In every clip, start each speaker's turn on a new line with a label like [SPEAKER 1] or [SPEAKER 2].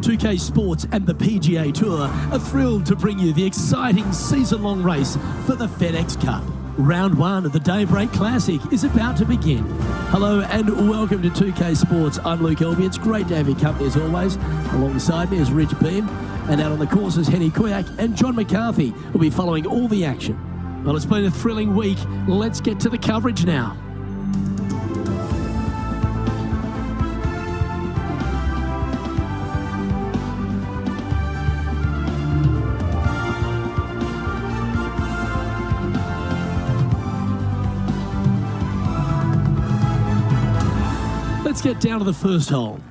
[SPEAKER 1] .2K Sports and the PGA Tour are thrilled to bring you the exciting season-long race for the FedEx Cup. Round 1 of the Daybreak Classic is about to begin. Hello and welcome to 2K Sports. I'm Luke Elby. It's great to have your company as always. Alongside me is Rich Beam, and out on the course is Henny Kuyak and John McCarthy will be following all the action. Well, it's been a thrilling week. Let's get to the coverage now. Let's get down to the first hole.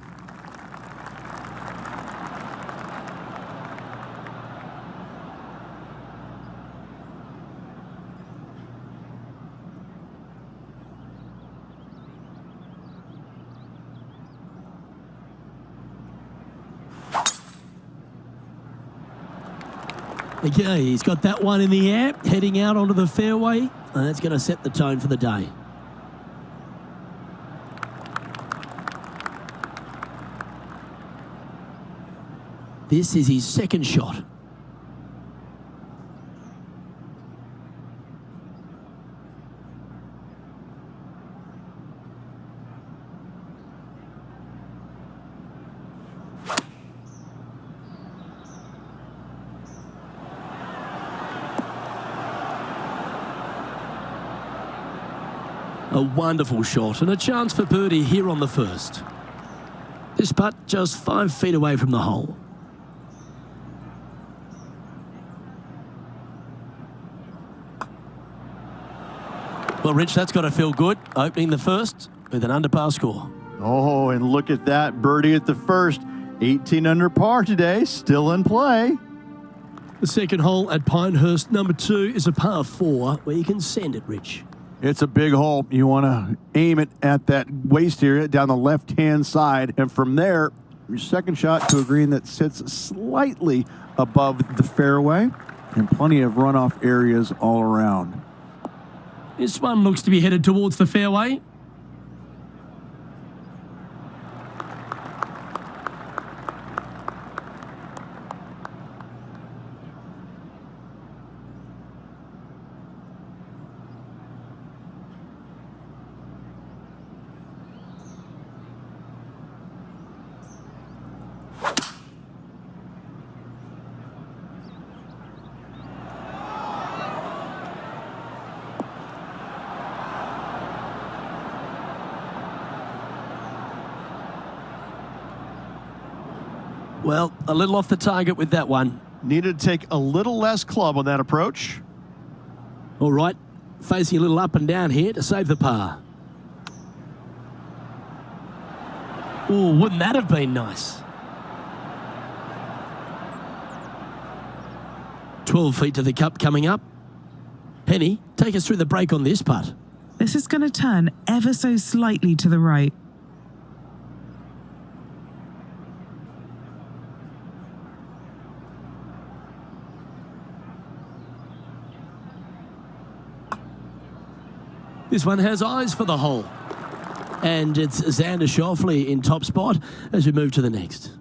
[SPEAKER 1] Okay, he's got that one in the air, heading out onto the fairway, and that's going to set the tone for the day. This is his second shot. A wonderful shot and a chance for birdie here on the first. This putt just 5 feet away from the hole. Well, Rich, that's got to feel good, opening the first with an under par score.
[SPEAKER 2] Oh, and look at that, birdie at the first. 18 under par today, still in play.
[SPEAKER 1] The second hole at Pinehurst, number 2, is a par 4 where you can send it, Rich.
[SPEAKER 2] It's a big hole. You want to aim it at that waist area down the left-hand side. And from there, your second shot to a green that sits slightly above the fairway and plenty of runoff areas all around.
[SPEAKER 1] This one looks to be headed towards the fairway. Well, a little off the target with that one.
[SPEAKER 2] Needed to take a little less club on that approach.
[SPEAKER 1] All right, facing a little up and down here to save the par. Oh, wouldn't that have been nice? 12 feet to the cup coming up. Penny, take us through the break on this putt.
[SPEAKER 3] This is going to turn ever so slightly to the right.
[SPEAKER 1] This one has eyes for the hole. And it's Xander Schauffele in top spot as we move to the next.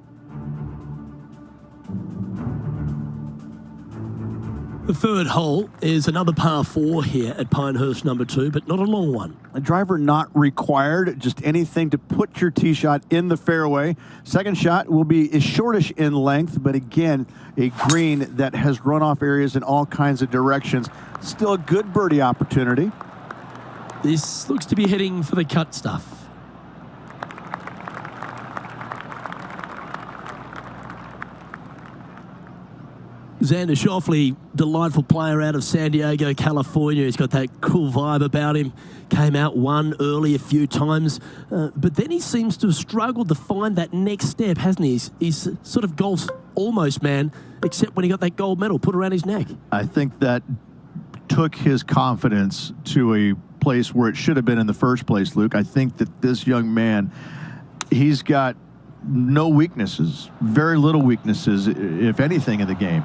[SPEAKER 1] The third hole is another par 4 here at Pinehurst number 2, but not a long one.
[SPEAKER 2] A driver not required, just anything to put your tee shot in the fairway. Second shot will be shortish in length, but again, a green that has runoff areas in all kinds of directions. Still a good birdie opportunity.
[SPEAKER 1] This looks to be heading for the cut stuff. Xander Schauffele, delightful player out of San Diego, California. He's got that cool vibe about him. Came out one early a few times, but then he seems to have struggled to find that next step, hasn't he? He's sort of golf's almost man, except when he got that gold medal put around his neck.
[SPEAKER 2] I think that took his confidence to a place where it should have been in the first place, Luke. I think that this young man, he's got no weaknesses, very little weaknesses, if anything, in the game.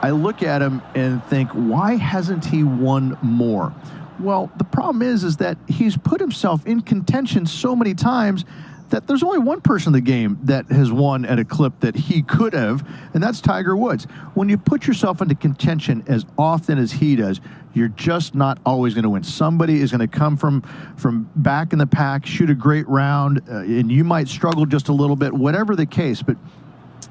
[SPEAKER 2] I look at him and think, why hasn't he won more? Well, the problem is that he's put himself in contention so many times that there's only one person in the game that has won at a clip that he could have, and that's Tiger Woods. When you put yourself into contention as often as he does, you're just not always going to win. Somebody is going to come from back in the pack, shoot a great round, and you might struggle just a little bit, whatever the case. But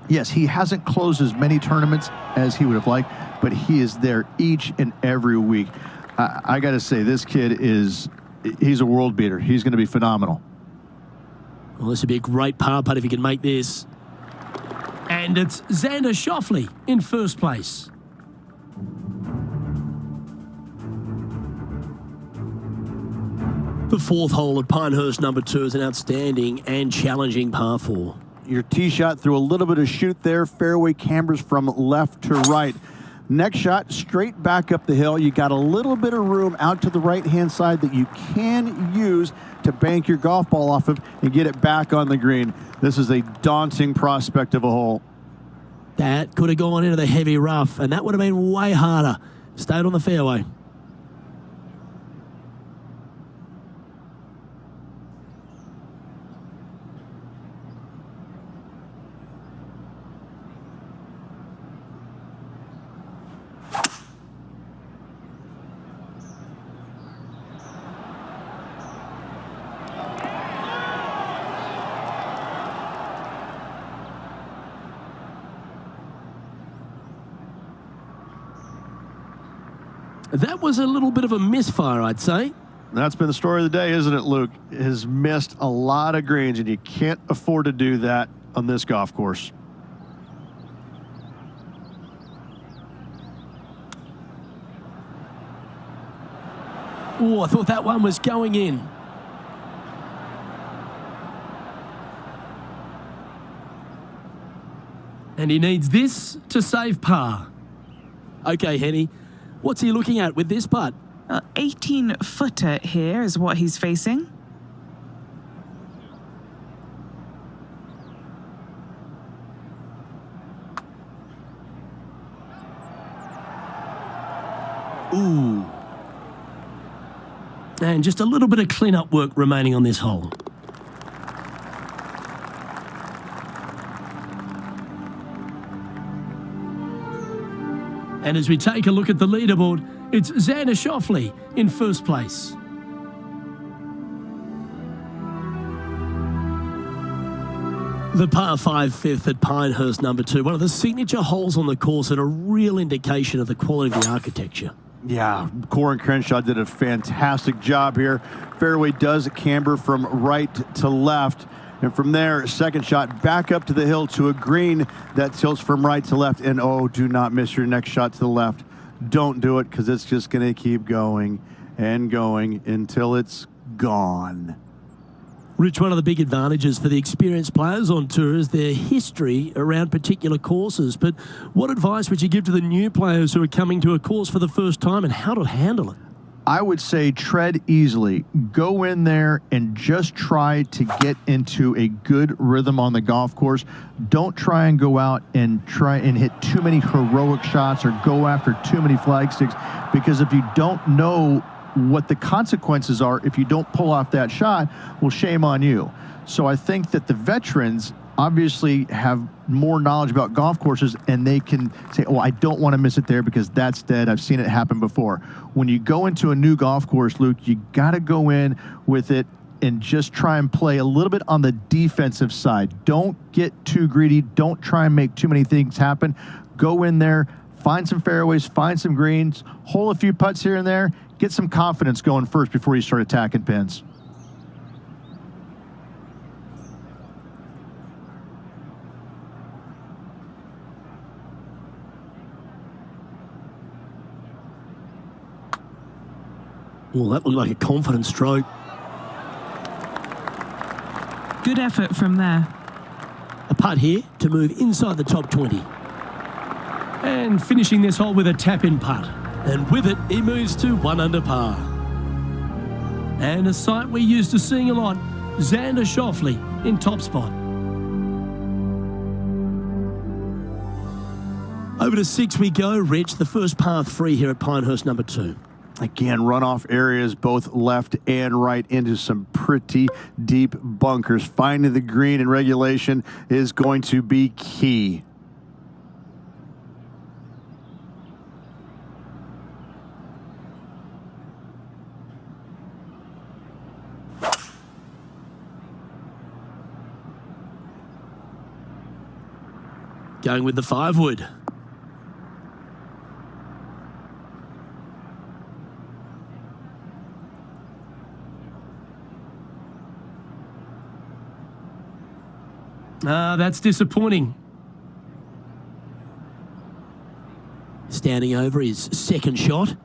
[SPEAKER 2] yes, he hasn't closed as many tournaments as he would have liked, but he is there each and every week. I got to say, this kid he's a world beater. He's going to be phenomenal.
[SPEAKER 1] Well, this would be a great par putt if he can make this. And it's Xander Schauffele in first place. The fourth hole at Pinehurst number 2 is an outstanding and challenging par 4.
[SPEAKER 2] Your tee shot threw a little bit of shoot there. Fairway cambers from left to right. Next shot, straight back up the hill. You got a little bit of room out to the right-hand side that you can use to bank your golf ball off of and get it back on the green. This is a daunting prospect of a hole.
[SPEAKER 1] That could have gone into the heavy rough, and that would have been way harder. Stayed on the fairway. That was a little bit of a misfire, I'd say.
[SPEAKER 2] That's been the story of the day, isn't it, Luke? Has missed a lot of greens, and you can't afford to do that on this golf course.
[SPEAKER 1] Oh, I thought that one was going in. And he needs this to save par. Okay, Henny. What's he looking at with this putt?
[SPEAKER 3] 18-footer here is what he's facing.
[SPEAKER 1] Ooh. And just a little bit of clean-up work remaining on this hole. And as we take a look at the leaderboard, it's Xander Schauffele in first place. The par 5 fifth at Pinehurst number 2, one of the signature holes on the course and a real indication of the quality of the architecture.
[SPEAKER 2] Yeah, Corin Crenshaw did a fantastic job here. Fairway does camber from right to left. And from there, second shot back up to the hill to a green that tilts from right to left. And oh, do not miss your next shot to the left. Don't do it, because it's just going to keep going and going until it's gone.
[SPEAKER 1] Rich, one of the big advantages for the experienced players on tour is their history around particular courses. But what advice would you give to the new players who are coming to a course for the first time and how to handle it?
[SPEAKER 2] I would say tread easily. Go in there and just try to get into a good rhythm on the golf course. Don't try and go out and try and hit too many heroic shots or go after too many flag sticks, because if you don't know what the consequences are if you don't pull off that shot, well, shame on you. So I think that the veterans obviously have more knowledge about golf courses, and they can say, oh, I don't want to miss it there because that's dead. I've seen it happen before. When you go into a new golf course, Luke, you got to go in with it and just try and play a little bit on the defensive side. Don't get too greedy. Don't try and make too many things happen. Go in there, find some fairways, find some greens, hole a few putts here and there, get some confidence going first before you start attacking pins.
[SPEAKER 1] Well, that looked like a confident stroke.
[SPEAKER 3] Good effort from there.
[SPEAKER 1] A putt here to move inside the top 20. And finishing this hole with a tap-in putt. And with it, he moves to 1 under par. And a sight we're used to seeing a lot, Xander Schauffele in top spot. Over to 6 we go, Rich. The first par 3 here at Pinehurst, number 2.
[SPEAKER 2] Again, runoff areas both left and right into some pretty deep bunkers. Finding the green in regulation is going to be key.
[SPEAKER 1] Going with the 5-wood. That's disappointing. Standing over his second shot.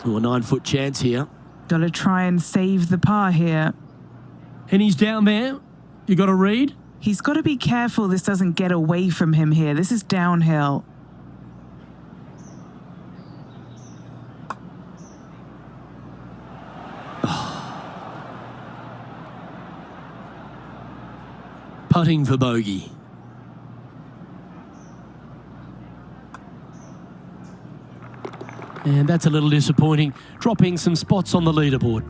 [SPEAKER 1] A 9-foot chance here.
[SPEAKER 3] Got to try and save the par here.
[SPEAKER 1] And he's down there. You got to read.
[SPEAKER 3] He's got to be careful this doesn't get away from him here. This is downhill.
[SPEAKER 1] Putting for bogey. And that's a little disappointing, dropping some spots on the leaderboard.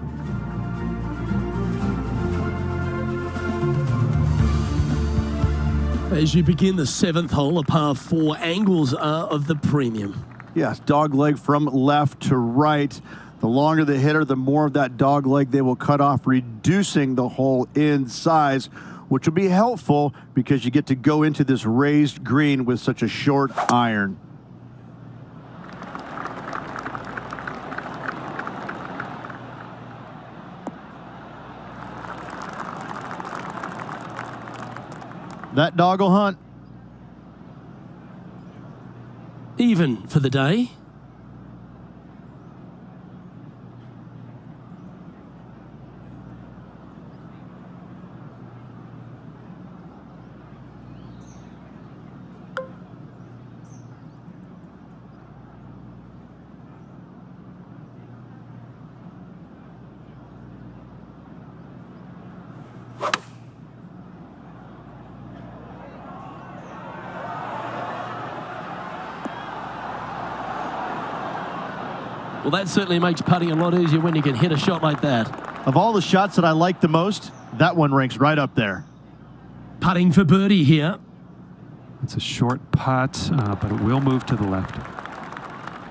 [SPEAKER 1] As you begin the 7th hole, a par 4, angles are of the premium.
[SPEAKER 2] Yes, dog leg from left to right. The longer the hitter, the more of that dog leg they will cut off, reducing the hole in size, which will be helpful because you get to go into this raised green with such a short iron. That dog will hunt.
[SPEAKER 1] Even for the day. Well, that certainly makes putting a lot easier when you can hit a shot like that.
[SPEAKER 2] Of all the shots that I like the most, that one ranks right up there.
[SPEAKER 1] Putting for birdie here.
[SPEAKER 4] It's a short putt, but it will move to the left.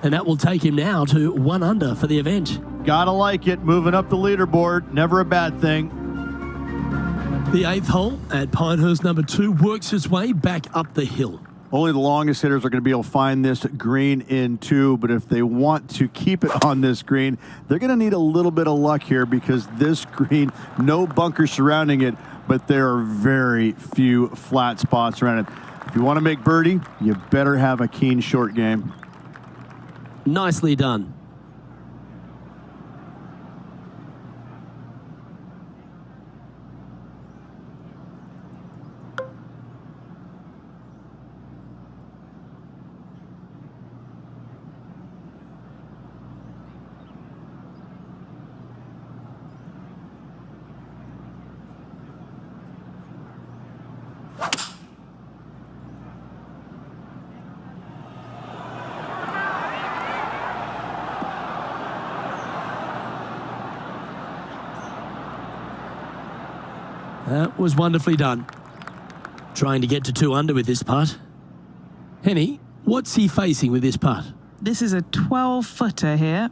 [SPEAKER 1] And that will take him now to 1 under for the event.
[SPEAKER 2] Gotta like it. Moving up the leaderboard. Never a bad thing.
[SPEAKER 1] The 8th hole at Pinehurst number 2 works its way back up the hill.
[SPEAKER 2] Only the longest hitters are going to be able to find this green in 2, but if they want to keep it on this green, they're going to need a little bit of luck here because this green, no bunkers surrounding it, but there are very few flat spots around it. If you want to make birdie, you better have a keen short game.
[SPEAKER 1] Nicely done. That was wonderfully done. Trying to get to 2 under with this putt. Henny, what's he facing with this putt?
[SPEAKER 3] This is a 12-footer here.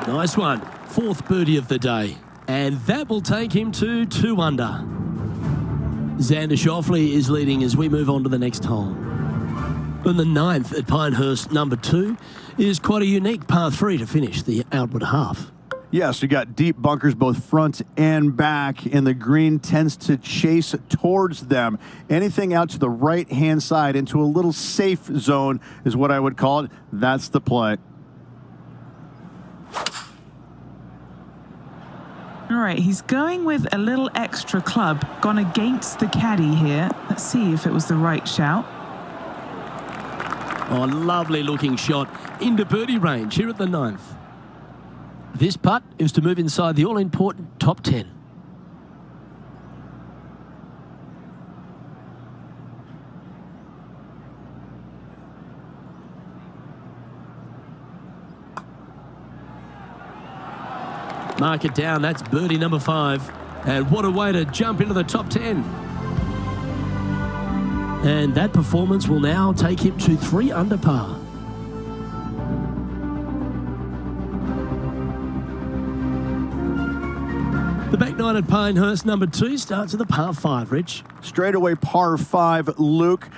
[SPEAKER 1] Nice one. 4th birdie of the day. And that will take him to 2 under. Xander Schauffele is leading as we move on to the next hole. And the 9th at Pinehurst, number 2, is quite a unique par 3 to finish the outward half.
[SPEAKER 2] Yes, you got deep bunkers both front and back, and the green tends to chase towards them. Anything out to the right-hand side into a little safe zone is what I would call it. That's the play.
[SPEAKER 3] All right, he's going with a little extra club, gone against the caddy here. Let's see if it was the right shout.
[SPEAKER 1] Oh, lovely looking shot into birdie range here at the 9th. This putt is to move inside the all-important top 10. Mark it down, that's birdie number 5. And what a way to jump into the top 10. And that performance will now take him to 3 under par. The back 9 at Pinehurst, number 2, starts at the par 5, Rich.
[SPEAKER 2] Straightaway par 5, Luke.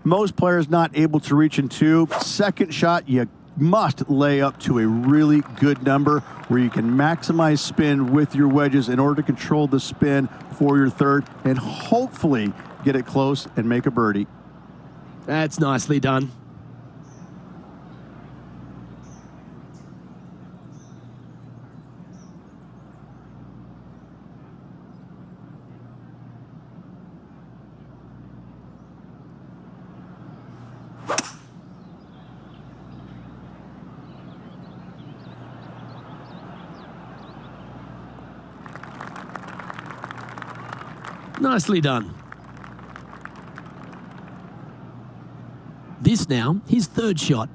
[SPEAKER 2] Most players not able to reach in 2. Second shot, you must lay up to a really good number where you can maximize spin with your wedges in order to control the spin for your third and hopefully get it close and make a birdie.
[SPEAKER 1] That's nicely done. Nicely done. This now, his 3rd shot.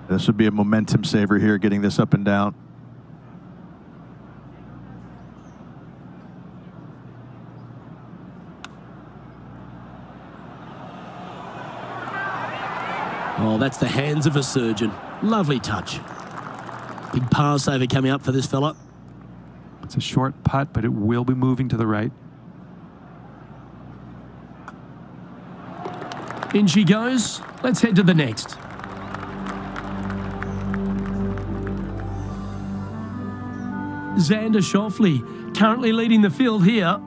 [SPEAKER 2] This would be a momentum saver here, getting this up and down.
[SPEAKER 1] Oh, that's the hands of a surgeon. Lovely touch. Big par saver coming up for this fella.
[SPEAKER 4] It's a short putt, but it will be moving to the right.
[SPEAKER 1] In she goes. Let's head to the next. Xander Schauffele currently leading the field here.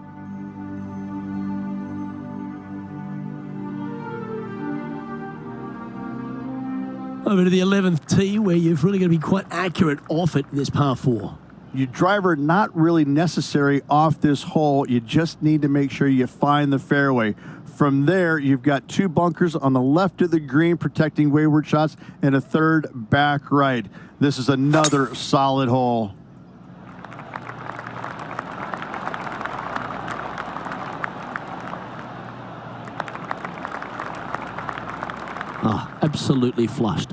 [SPEAKER 1] Over to the 11th tee, where you've really got to be quite accurate off it in this par 4.
[SPEAKER 2] Your driver not really necessary off this hole. You just need to make sure you find the fairway. From there, you've got 2 bunkers on the left of the green protecting wayward shots and a 3rd back right. This is another solid hole.
[SPEAKER 1] Ah, absolutely flushed.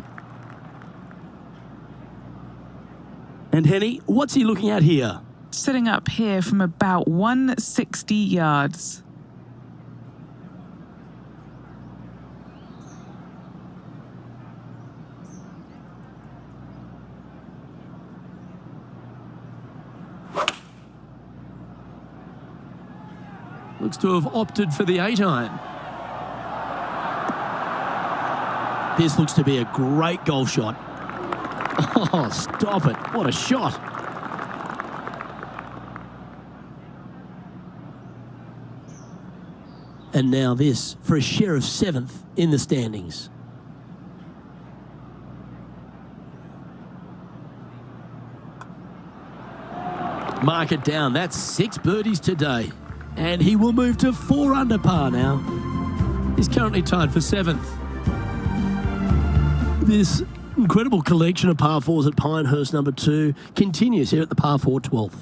[SPEAKER 1] And Henny, what's he looking at here?
[SPEAKER 3] Sitting up here from about 160 yards.
[SPEAKER 1] Looks to have opted for the 8-iron. This looks to be a great golf shot. Oh, stop it. What a shot. And now this for a share of 7th in the standings. Mark it down. That's 6 birdies today. And he will move to 4 under par now. He's currently tied for 7th. This incredible collection of par 4s at Pinehurst number 2 continues here at the par 4 12th.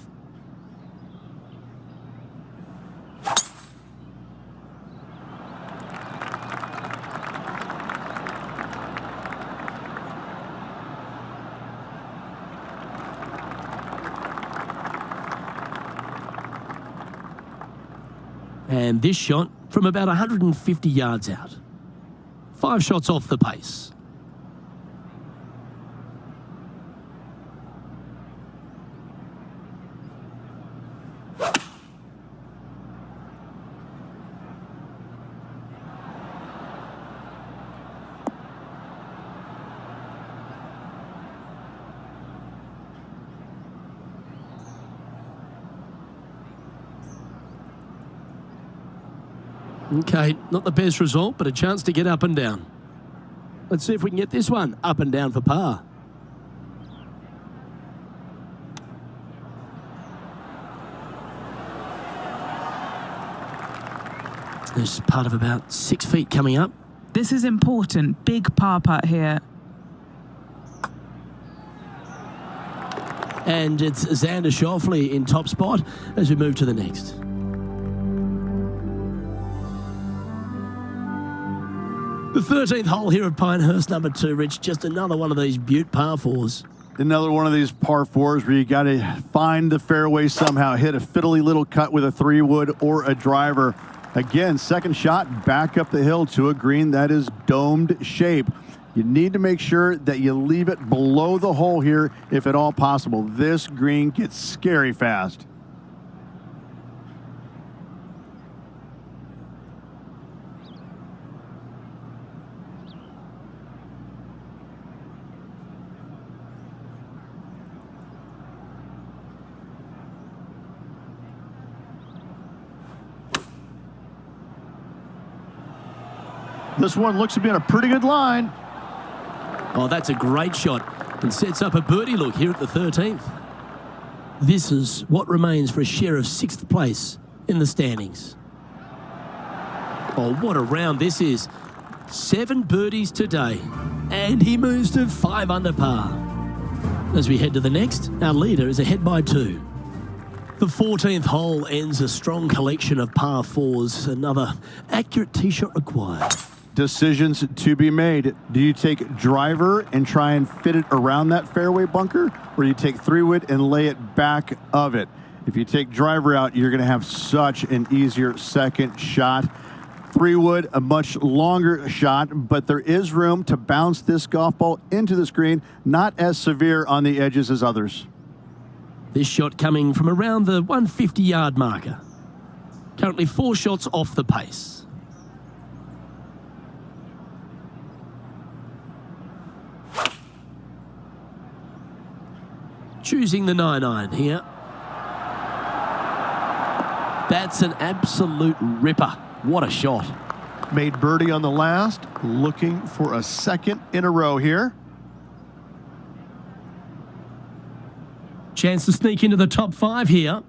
[SPEAKER 1] And this shot from about 150 yards out. 5 shots off the pace. Okay, not the best result, but a chance to get up and down. Let's see if we can get this one up and down for par. There's part of about 6 feet coming up.
[SPEAKER 3] This is important. Big par putt here.
[SPEAKER 1] And it's Xander Schauffele in top spot as we move to the next. The 13th hole here at Pinehurst, number 2, Rich. Just another one of these beaut par 4s.
[SPEAKER 2] Another one of these par 4s where you got to find the fairway somehow, hit a fiddly little cut with a 3-wood or a driver. Again, second shot back up the hill to a green that is domed shape. You need to make sure that you leave it below the hole here if at all possible. This green gets scary fast. This one looks to be in a pretty good line.
[SPEAKER 1] Oh, that's a great shot and sets up a birdie look here at the 13th. This is what remains for a share of 6th place in the standings. Oh, what a round this is. 7 birdies today, and he moves to 5 under par. As we head to the next, our leader is ahead by 2. The 14th hole ends a strong collection of par 4s. Another accurate tee shot required.
[SPEAKER 2] Decisions to be made. Do you take driver and try and fit it around that fairway bunker, or do you take 3-wood and lay it back of it? If you take driver out, you're going to have such an easier second shot. 3-wood, a much longer shot, but there is room to bounce this golf ball into the screen, not as severe on the edges as others.
[SPEAKER 1] This shot coming from around the 150-yard marker. Currently 4 shots off the pace. Choosing the 9-iron here. That's an absolute ripper. What a shot.
[SPEAKER 2] Made birdie on the last, looking for a second in a row here.
[SPEAKER 1] Chance to sneak into the top 5 here.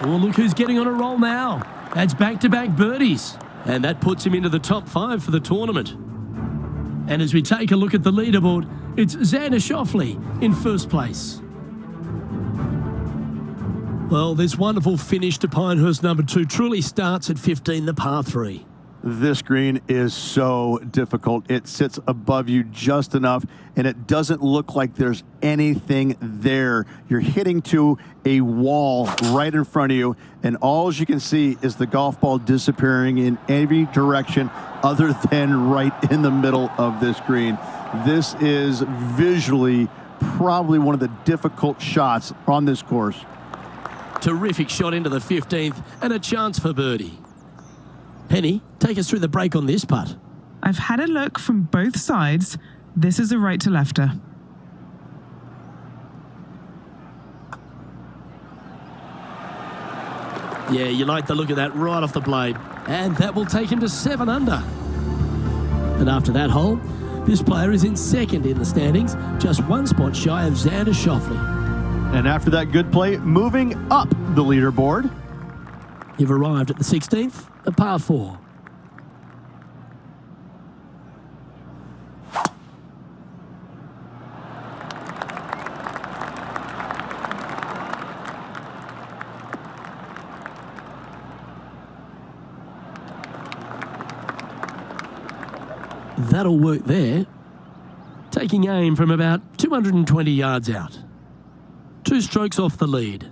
[SPEAKER 1] Oh, look who's getting on a roll now. That's back-to-back birdies. And that puts him into the top 5 for the tournament. And as we take a look at the leaderboard, it's Xander Schauffele in first place. Well, this wonderful finish to Pinehurst number 2 truly starts at 15, the par 3.
[SPEAKER 2] This green is so difficult. It sits above you just enough, and it doesn't look like there's anything there. You're hitting to a wall right in front of you, and all you can see is the golf ball disappearing in every direction other than right in the middle of this green. This is visually probably one of the difficult shots on this course.
[SPEAKER 1] Terrific shot into the 15th and a chance for birdie. Penny, take us through the break on this putt.
[SPEAKER 3] I've had a look from both sides. This is a right to lefter.
[SPEAKER 1] Yeah, you like the look of that right off the blade. And that will take him to 7 under. And after that hole, this player is in second in the standings, just 1 spot shy of Xander Schauffele.
[SPEAKER 2] And after that good play, moving up the leaderboard.
[SPEAKER 1] You've arrived at the 16th, a par 4. That'll work there. Taking aim from about 220 yards out. 2 strokes off the lead.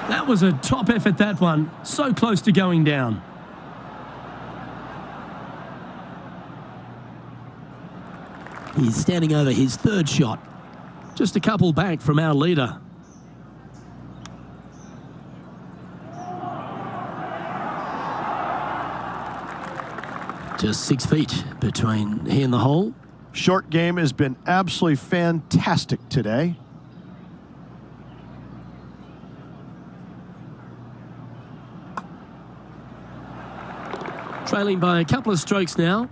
[SPEAKER 1] That was a top effort, that one. So close to going down. He's standing over his 3rd shot. Just a couple back from our leader. Just 6 feet between he and the hole.
[SPEAKER 2] Short game has been absolutely fantastic today.
[SPEAKER 1] Trailing by a couple of strokes now.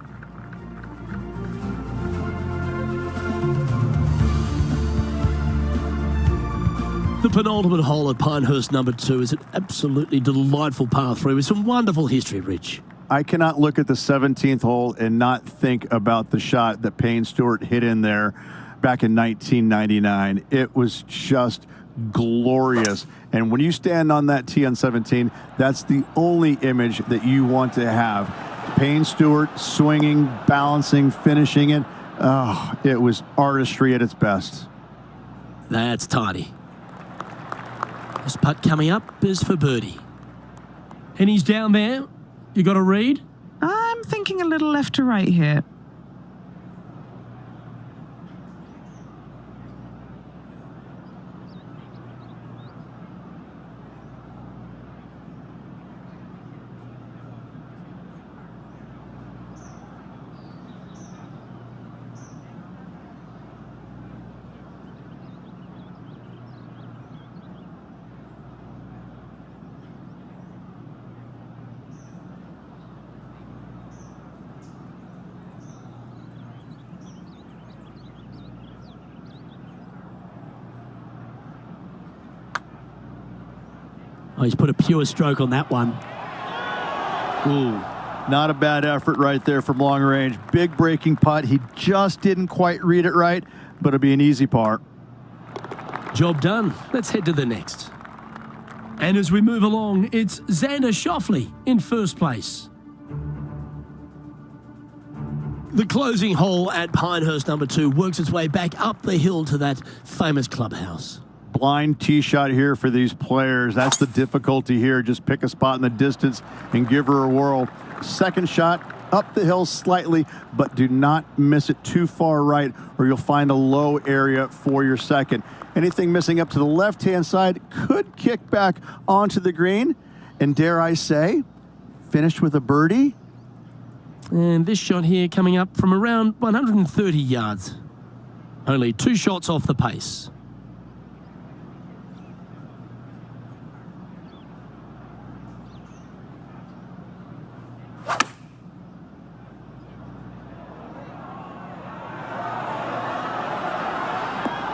[SPEAKER 1] The penultimate hole at Pinehurst number 2 is an absolutely delightful par 3 with some wonderful history, Rich.
[SPEAKER 2] I cannot look at the 17th hole and not think about the shot that Payne Stewart hit in there back in 1999. It was just glorious. And when you stand on that tee on 17, that's the only image that you want to have. Payne Stewart swinging, balancing, finishing it. Oh, it was artistry at its best.
[SPEAKER 1] That's tidy. This putt coming up is for birdie. And he's down there. You got a read?
[SPEAKER 3] I'm thinking a little left to right here.
[SPEAKER 1] Oh, he's put a pure stroke on that one.
[SPEAKER 2] Ooh, not a bad effort right there from long range. Big breaking putt. He just didn't quite read it right, but it'll be an easy par.
[SPEAKER 1] Job done. Let's head to the next. And as we move along, it's Xander Schauffele in first place. The closing hole at Pinehurst number 2 works its way back up the hill to that famous clubhouse.
[SPEAKER 2] Blind tee shot here for these players. That's the difficulty here. Just pick a spot in the distance and give her a whirl. Second shot up the hill slightly, but do not miss it too far right or you'll find a low area for your second. Anything missing up to the left-hand side could kick back onto the green. And dare I say, finished with a birdie.
[SPEAKER 1] And this shot here coming up from around 130 yards. Only 2 shots off the pace.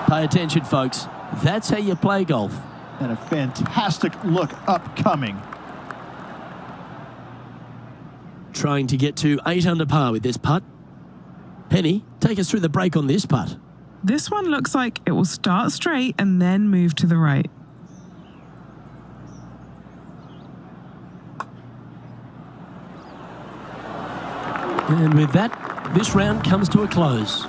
[SPEAKER 1] Pay attention, folks. That's how you play golf.
[SPEAKER 2] And a fantastic look upcoming.
[SPEAKER 1] Trying to get to 8 under par with this putt. Penny, take us through the break on this putt.
[SPEAKER 3] This one looks like it will start straight and then move to the right.
[SPEAKER 1] And with that, this round comes to a close.